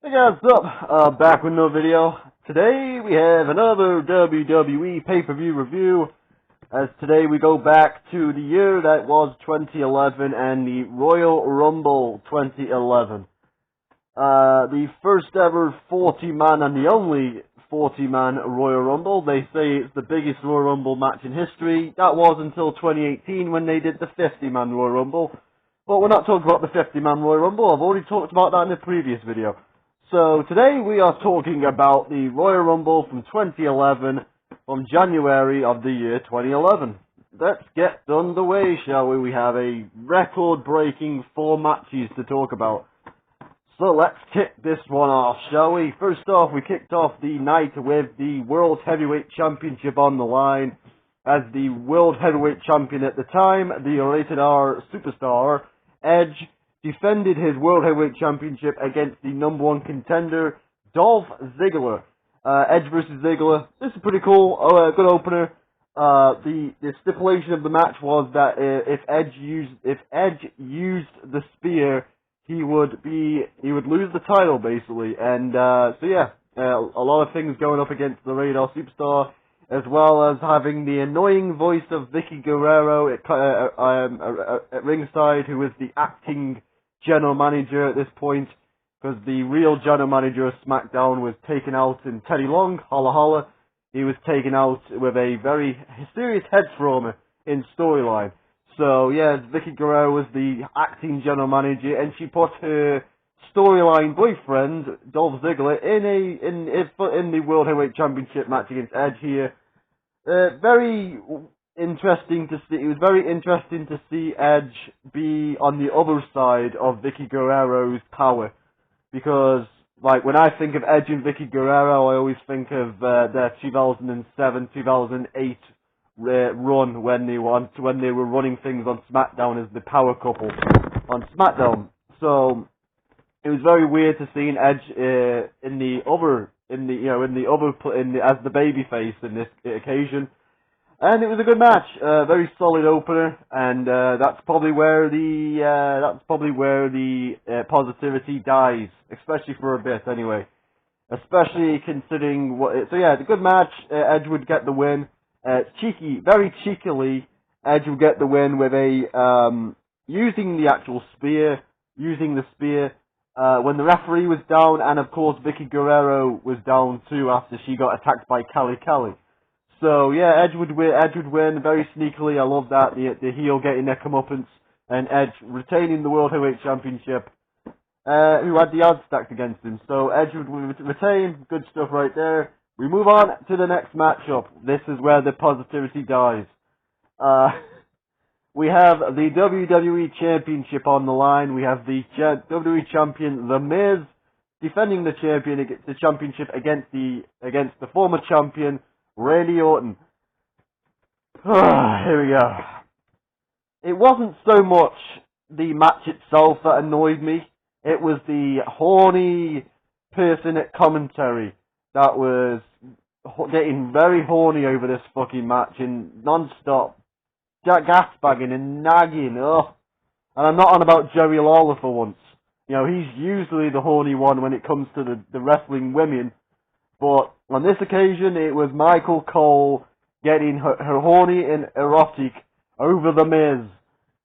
Hey guys, what's up? Back with another video. Today we have another WWE pay-per-view review, as today we go back to the year that was 2011 and the Royal Rumble 2011. The first ever 40-man and the only 40-man Royal Rumble. They say it's the biggest Royal Rumble match in history. That was until 2018 when they did the 50-man Royal Rumble. But we're not talking about the 50-man Royal Rumble. I've already talked about that in a previous video. So today we are talking about the Royal Rumble from 2011, from January of the year 2011. Let's get underway, shall we? We have a record-breaking 4 matches to talk about. So let's kick this one off, shall we? First off, we kicked off the night with the World Heavyweight Championship on the line, as the World Heavyweight Champion at the time, the Rated R Superstar, Edge, defended his World Heavyweight Championship against the #1 contender, Dolph Ziggler. Edge versus Ziggler. This is pretty cool. Good opener. The stipulation of the match was that if Edge used the spear, he would lose the title basically. And so yeah, a lot of things going up against the Rated R Superstar, as well as having the annoying voice of Vicky Guerrero at ringside, who is the acting general manager at this point, because the real general manager of SmackDown was taken out in Teddy Long, holla holla. He was taken out with a very serious head trauma in storyline. So yeah, Vicky Guerrero was the acting general manager, and she put her storyline boyfriend Dolph Ziggler in the World Heavyweight Championship match against Edge here. Very interesting to see. It was very interesting to see Edge be on the other side of Vicky Guerrero's power, because like when I think of Edge and Vicky Guerrero, I always think of their 2007-2008 run when they were running things on SmackDown as the power couple on SmackDown. So it was very weird to see Edge as the babyface in this occasion. And it was a good match, very solid opener, and that's probably where the positivity dies, especially for a bit anyway. Especially considering so yeah, the good match. Edge would get the win. Very cheekily, Edge would get the win with using the actual spear, when the referee was down, and of course Vicky Guerrero was down too after she got attacked by Kelly. So yeah, Edge would win very sneakily. I love that, the heel getting their comeuppance, and Edge retaining the World Heavyweight Championship, who had the odds stacked against him. So Edge would retain. Good stuff right there. We move on to the next matchup. This is where the positivity dies. We have the WWE Championship on the line. We have the WWE Champion, The Miz, defending the championship against the former champion, Randy Orton. Here we go. It wasn't so much the match itself that annoyed me. It was the horny person at commentary that was getting very horny over this fucking match and non-stop gasbagging and nagging. Ugh. And I'm not on about Jerry Lawler for once. You know, he's usually the horny one when it comes to the wrestling women. But on this occasion, it was Michael Cole getting her horny and erotic over The Miz.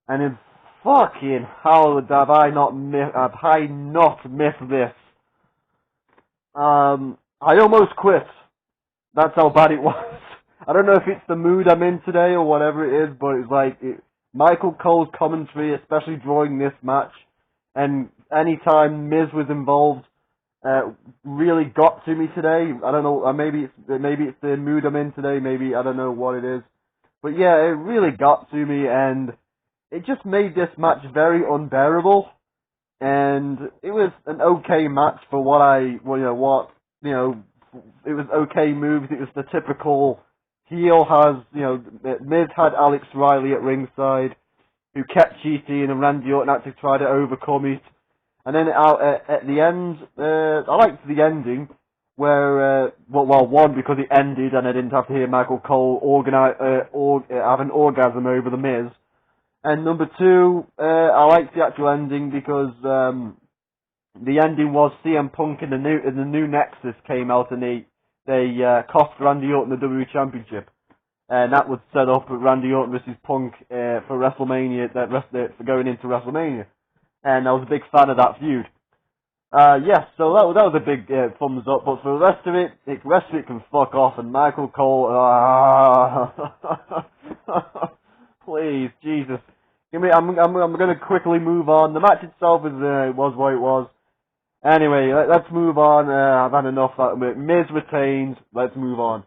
And in fucking hell have I not missed this. I almost quit. That's how bad it was. I don't know if it's the mood I'm in today or whatever it is, but it's like Michael Cole's commentary, especially during this match, and anytime Miz was involved, really got to me today. I don't know. Maybe it's the mood I'm in today. Maybe I don't know what it is, but yeah, it really got to me, and it just made this match very unbearable. And it was an okay match for it was okay moves. It was the typical heel Miz had Alex Riley at ringside, who kept cheating, and Randy Orton had to try to overcome it. And then at the end, I liked the ending, where, one, because it ended and I didn't have to hear Michael Cole have an orgasm over The Miz. And number two, I liked the actual ending because the ending was CM Punk and the new Nexus came out and they cost Randy Orton the WWE Championship, and that was set up with Randy Orton versus Punk for WrestleMania, for going into WrestleMania, and I was a big fan of that feud. Yes, so that was a big thumbs up, but for the rest of it can fuck off, and Michael Cole, please, Jesus. I'm gonna quickly move on. The match itself was what it was. Anyway, let's move on. I've had enough. Miz retains. Let's move on.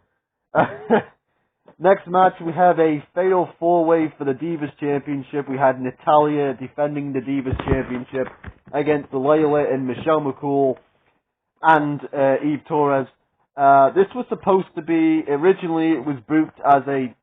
Next match, we have a fatal 4-way for the Divas Championship. We had Natalya defending the Divas Championship against Layla and Michelle McCool and Eve Torres. This was supposed to be, originally it was booked as a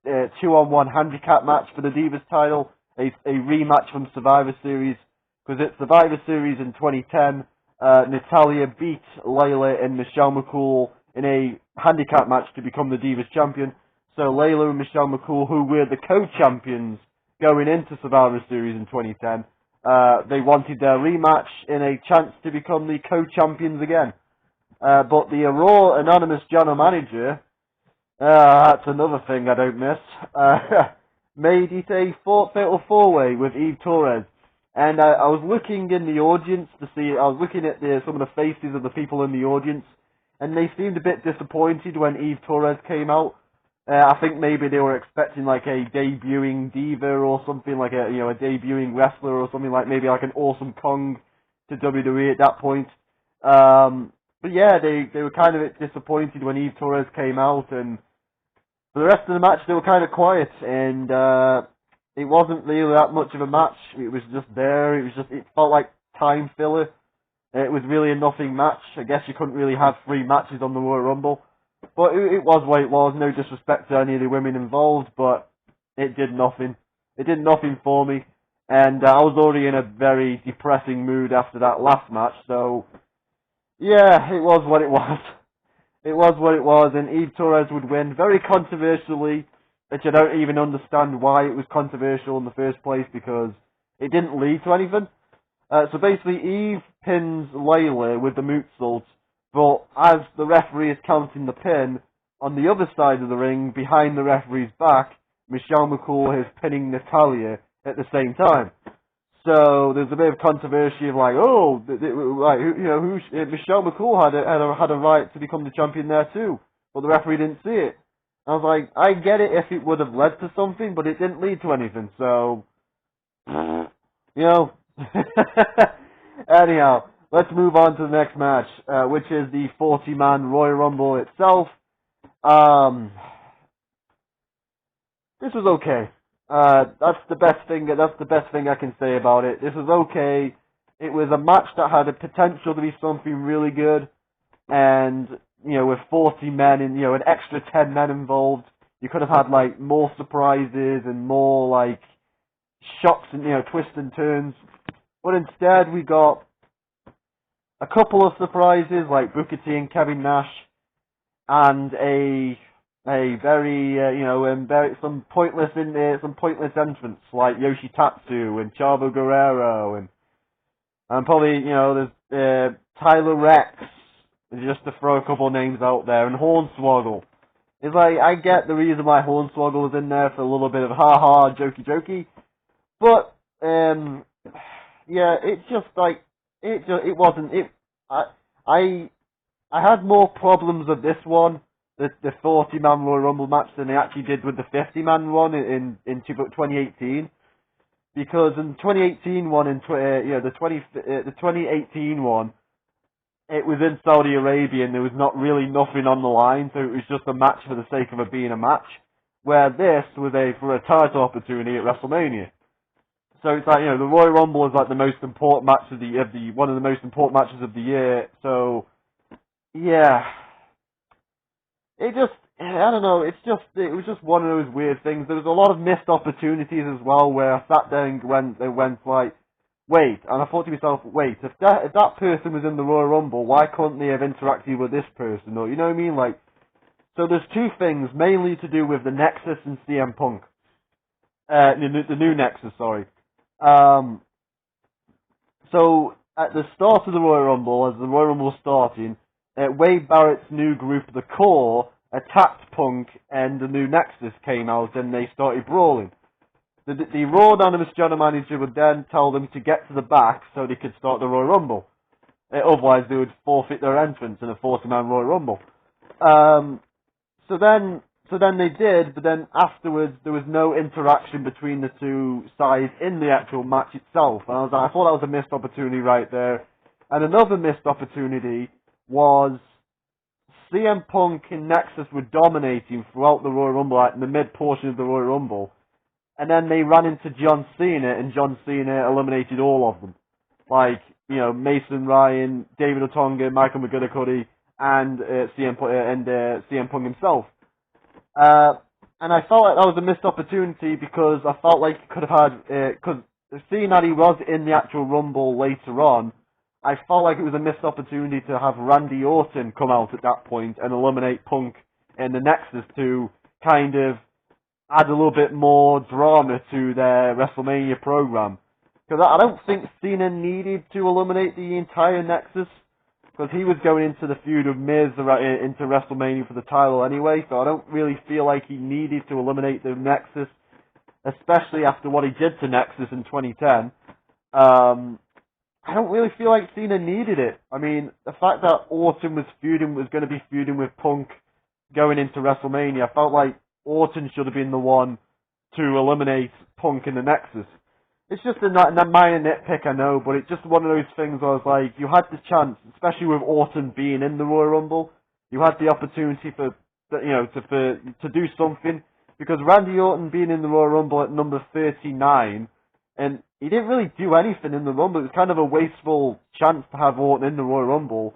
2-on-1 handicap match for the Divas title, a rematch from Survivor Series, because at Survivor Series in 2010, Natalya beat Layla and Michelle McCool in a handicap match to become the Divas champion. So Layla and Michelle McCool, who were the co-champions going into Survivor Series in 2010, they wanted their rematch in a chance to become the co-champions again. But the Raw Anonymous General Manager, that's another thing I don't miss, made it a fatal 4-way with Eve Torres. And I was looking in the audience to see, I was looking at some of the faces of the people in the audience, and they seemed a bit disappointed when Eve Torres came out. I think maybe they were expecting like a debuting diva or something, like a debuting wrestler or something, like maybe like an Awesome Kong to WWE at that point. But yeah, they were kind of disappointed when Eve Torres came out, and for the rest of the match they were kind of quiet, and it wasn't really that much of a match. It was just there. It felt like time filler. It was really a nothing match. I guess you couldn't really have 3 matches on the Royal Rumble. But it was what it was. No disrespect to any of the women involved, but it did nothing. It did nothing for me. And I was already in a very depressing mood after that last match, so yeah, it was what it was. It was what it was, and Eve Torres would win very controversially, which I don't even understand why it was controversial in the first place, because it didn't lead to anything. So basically, Eve pins Layla with the moonsault, but as the referee is counting the pin, on the other side of the ring, behind the referee's back, Michelle McCool is pinning Natalya at the same time. So there's a bit of controversy of like, oh, Michelle McCool had a right to become the champion there too, but the referee didn't see it. I was like, I get it if it would have led to something, but it didn't lead to anything. So, Anyhow, let's move on to the next match, which is the 40-man Royal Rumble itself. This was okay. That's the best thing I can say about it. This was okay. It was a match that had a potential to be something really good, and with 40 men and an extra 10 men involved, you could have had like more surprises and more like shocks and twists and turns. But instead, we got a couple of surprises like Booker T and Kevin Nash, and a very some pointless entrants like Yoshitatsu and Chavo Guerrero and probably there's Tyler Rex, just to throw a couple of names out there, and Hornswoggle. It's like, I get the reason why Hornswoggle was in there for a little bit of ha-ha, jokey, but it wasn't. I had more problems with this one, the 40-man Royal Rumble match, than I actually did with the 50-man one in 2018. Because in 2018 one, the 2018 one, it was in Saudi Arabia and there was not really nothing on the line, so it was just a match for the sake of it being a match. Where this was for a title opportunity at WrestleMania. So it's like, the Royal Rumble is like the most important match one of the most important matches of the year. So yeah, it was just one of those weird things. There was a lot of missed opportunities as well, where I sat there and went like, wait, and I thought to myself, wait, if that person was in the Royal Rumble, why couldn't they have interacted with this person? Or, you know what I mean? Like, so there's two things, mainly to do with the Nexus and CM Punk. The new Nexus, sorry. So, at the start of the Royal Rumble, as the Royal Rumble was starting, Wade Barrett's new group, The Core, attacked Punk, and the new Nexus came out, and they started brawling. The Raw Anonymous General Manager would then tell them to get to the back so they could start the Royal Rumble. Otherwise, they would forfeit their entrance in a 40-man Royal Rumble. So then they did, but then afterwards there was no interaction between the two sides in the actual match itself. And I thought that was a missed opportunity right there. And another missed opportunity was CM Punk and Nexus were dominating throughout the Royal Rumble, like in the mid portion of the Royal Rumble. And then they ran into John Cena, and John Cena eliminated all of them. Like, Mason Ryan, David Otunga, Michael McGillicuddy, and CM Punk himself. And I felt like that was a missed opportunity because I felt like he could have had, because seeing that he was in the actual Rumble later on, I felt like it was a missed opportunity to have Randy Orton come out at that point and eliminate Punk and the Nexus to kind of add a little bit more drama to their WrestleMania program. Because I don't think Cena needed to eliminate the entire Nexus, because he was going into the feud of Miz into WrestleMania for the title anyway, so I don't really feel like he needed to eliminate the Nexus, especially after what he did to Nexus in 2010. I don't really feel like Cena needed it. I mean, the fact that Orton was going to be feuding with Punk going into WrestleMania, I felt like Orton should have been the one to eliminate Punk in the Nexus. It's just a minor nitpick, I know, but it's just one of those things where I was like, you had the chance, especially with Orton being in the Royal Rumble, you had the opportunity to do something, because Randy Orton being in the Royal Rumble at number 39, and he didn't really do anything in the Rumble. It was kind of a wasteful chance to have Orton in the Royal Rumble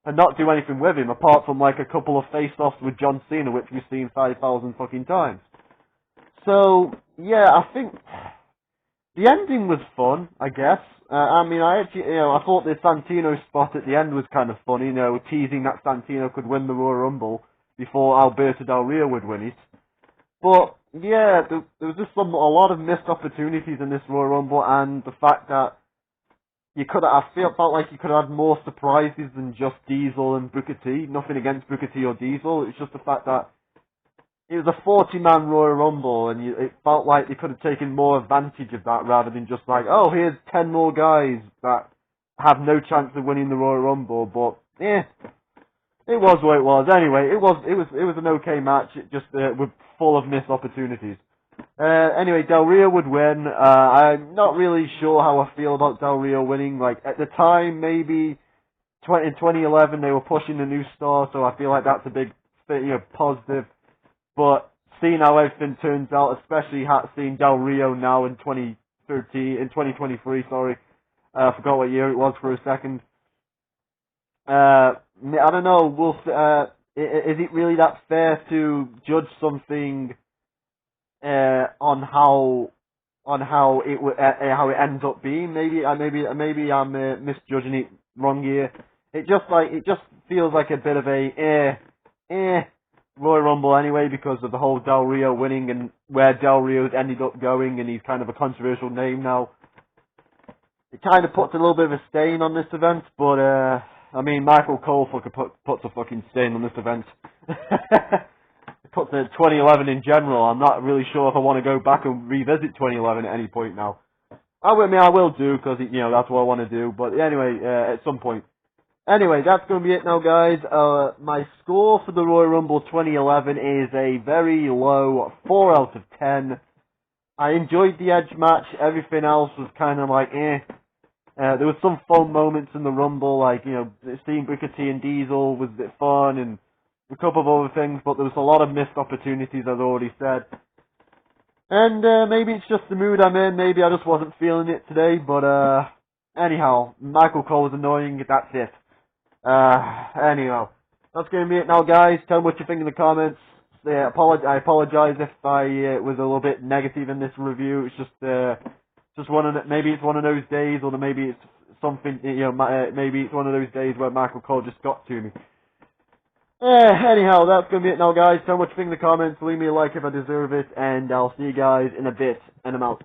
and not do anything with him, apart from like a couple of face-offs with John Cena, which we've seen 5,000 fucking times. So, yeah, I think the ending was fun, I guess. I thought the Santino spot at the end was kind of funny, teasing that Santino could win the Royal Rumble before Alberto Del Rio would win it. But, yeah, there was just a lot of missed opportunities in this Royal Rumble, and the fact that felt like you could have had more surprises than just Diesel and Booker T. Nothing against Booker T or Diesel, it's just the fact that it was a 40-man Royal Rumble, and it felt like they could have taken more advantage of that rather than just like, oh, here's 10 more guys that have no chance of winning the Royal Rumble. But it was what it was. Anyway, it was an okay match. It just was full of missed opportunities. Anyway, Del Rio would win. I'm not really sure how I feel about Del Rio winning. Like at the time, maybe in 2011 they were pushing the new star, so I feel like that's a big positive. But seeing how everything turns out, especially seeing Del Rio now in 2023, sorry, I forgot what year it was for a second. I don't know. Is it really that fair to judge something on how it ends up being? Maybe I'm misjudging it wrong here. It just feels like a bit of a Royal Rumble anyway, because of the whole Del Rio winning and where Del Rio's ended up going, and he's kind of a controversial name now. It kind of puts a little bit of a stain on this event, but Michael Cole puts a fucking stain on this event. It puts 2011 in general. I'm not really sure if I want to go back and revisit 2011 at any point now. I will do, because that's what I want to do. But anyway, at some point. Anyway, that's going to be it now, guys. My score for the Royal Rumble 2011 is a very low 4 out of 10. I enjoyed the Edge match. Everything else was kind of like, there was some fun moments in the Rumble, like, seeing Booker T and Diesel was a bit fun, and a couple of other things, but there was a lot of missed opportunities, as I already said. And maybe it's just the mood I'm in. Maybe I just wasn't feeling it today, but anyhow, Michael Cole was annoying. That's it. Anyhow, that's going to be it now, guys. Tell me what you think in the comments. I apologize if I was a little bit negative in this review. It's just maybe it's one of those days, or maybe it's something, maybe it's one of those days where Michael Cole just got to me. Anyhow, that's going to be it now, guys. Tell me what you think in the comments. Leave me a like if I deserve it, and I'll see you guys in a bit, and I'm out.